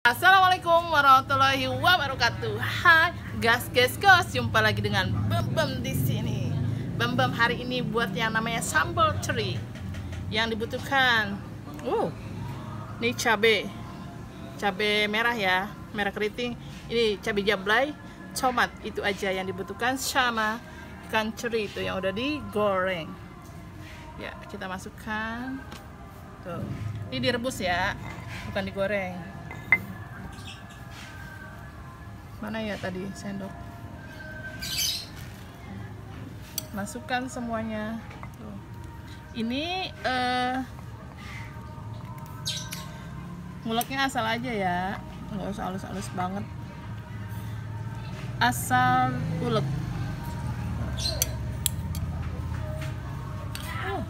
Assalamualaikum warahmatullahi wabarakatuh. Hai guys, jumpa lagi dengan Bem di sini. Bem hari ini buat yang namanya sambal teri. Yang dibutuhkan, ini cabai merah ya, merah keriting. Ini cabai jablay, tomat, itu aja yang dibutuhkan, sama ikan teri itu yang udah digoreng. Ya, kita masukkan. Tuh, ini direbus ya, bukan digoreng. Mana ya tadi sendok? Masukkan semuanya. Tuh. Ini nguleknya asal aja ya, nggak usah halus-halus banget. Asal ulek.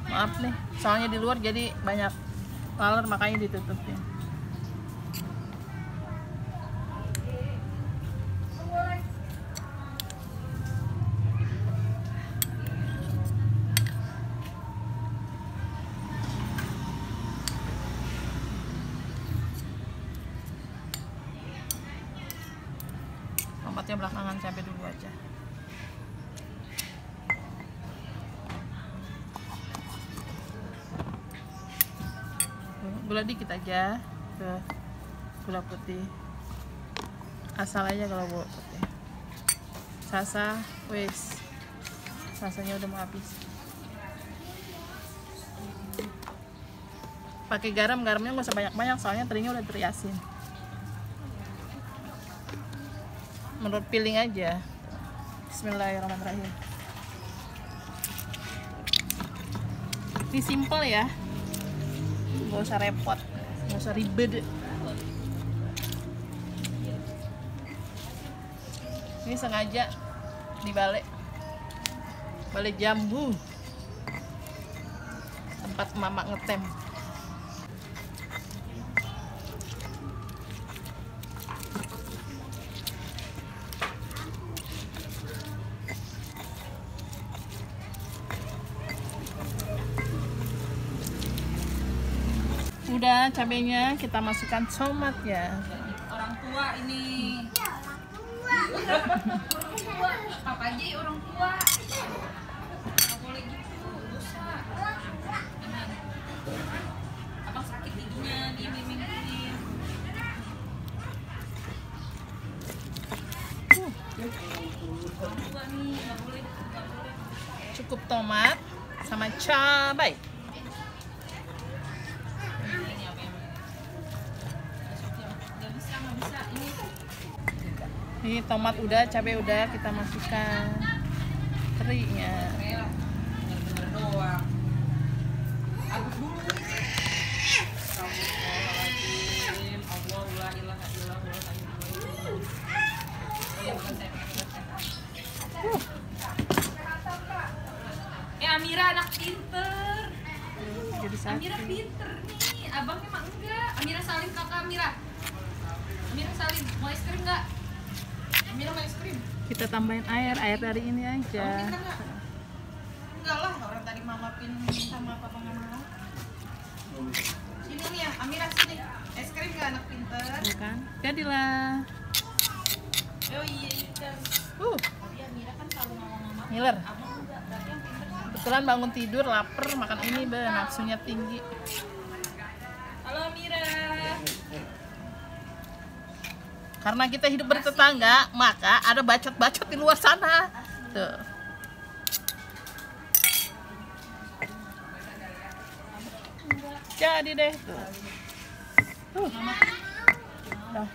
Maaf nih, soalnya di luar jadi banyak laler makanya ditutupin. Tomatnya belakangan, cabai dulu aja. Gula dikit aja, ke gula putih asal aja kalau gula putih. Sasa, sasanya udah mau habis. Pakai garamnya nggak usah banyak-banyak, soalnya terinya udah teri asin. Menurut feeling aja. Bismillahirrahmanirrahim. Ini simple ya, nggak usah repot, nggak usah ribet. Ini sengaja dibalik jambu, tempat mama ngetem. Udah cabenya, kita masukkan tomat ya. Orang tua ini. Apa aja ya orang tua. Nggak boleh gitu, dosa. Abang sakit giginya, dibimbingin. Orang tua nih, nggak boleh. Cukup tomat sama cabai. Ini tomat udah, cabai udah, kita masukkan terinya. Bener-bener doang. Aduk dulu. Astagfirullahaladzim. Allahu la ilaha illallah. Amira anak pinter. Jadi satu. Amira pinter nih. Abang emang enggak. Amira salim kakak Amira. Amira salim. Mau es krim enggak? Amira mau es krim. Kita tambahin air dari ini aja. Enggak lah, orang tadi mama pin sama papa nggak mau. Sini nih ya, Amira sini. Es krim nggak anak pinter? Bukan? Jadilah. Oh iya kan. Tapi Amira kan selalu mama-mama. Ngiler. Abang enggak, berarti yang pinter. Kebetulan bangun tidur, lapar, makan ini, nafsunya tinggi. Halo Amira. Karena kita hidup bertetangga, maka ada bacot-bacot di luar sana. Tuh. Jadi deh tuh. Dah.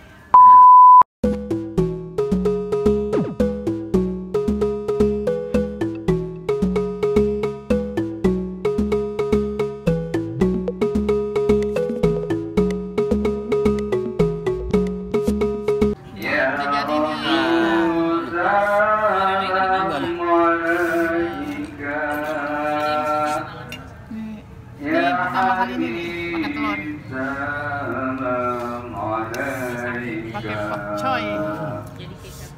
Pertama kali ini pakai telur, pakai pakcoy. Jadi kecap.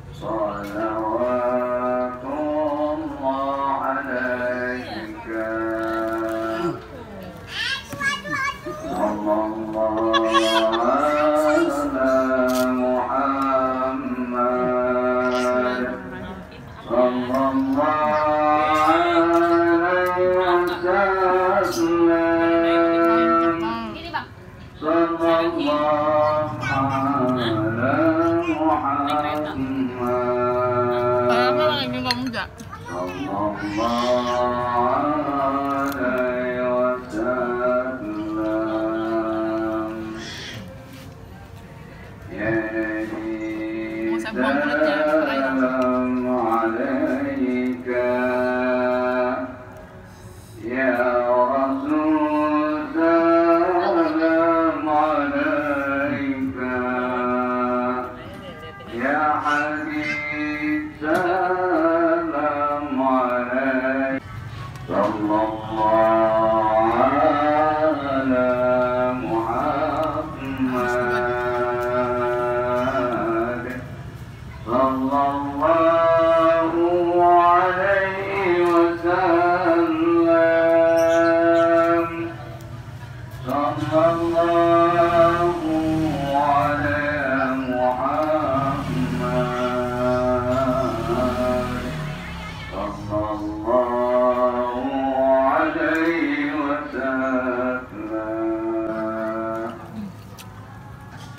Allah Mau saya buang kulitnya, terakhir.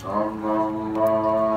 Allah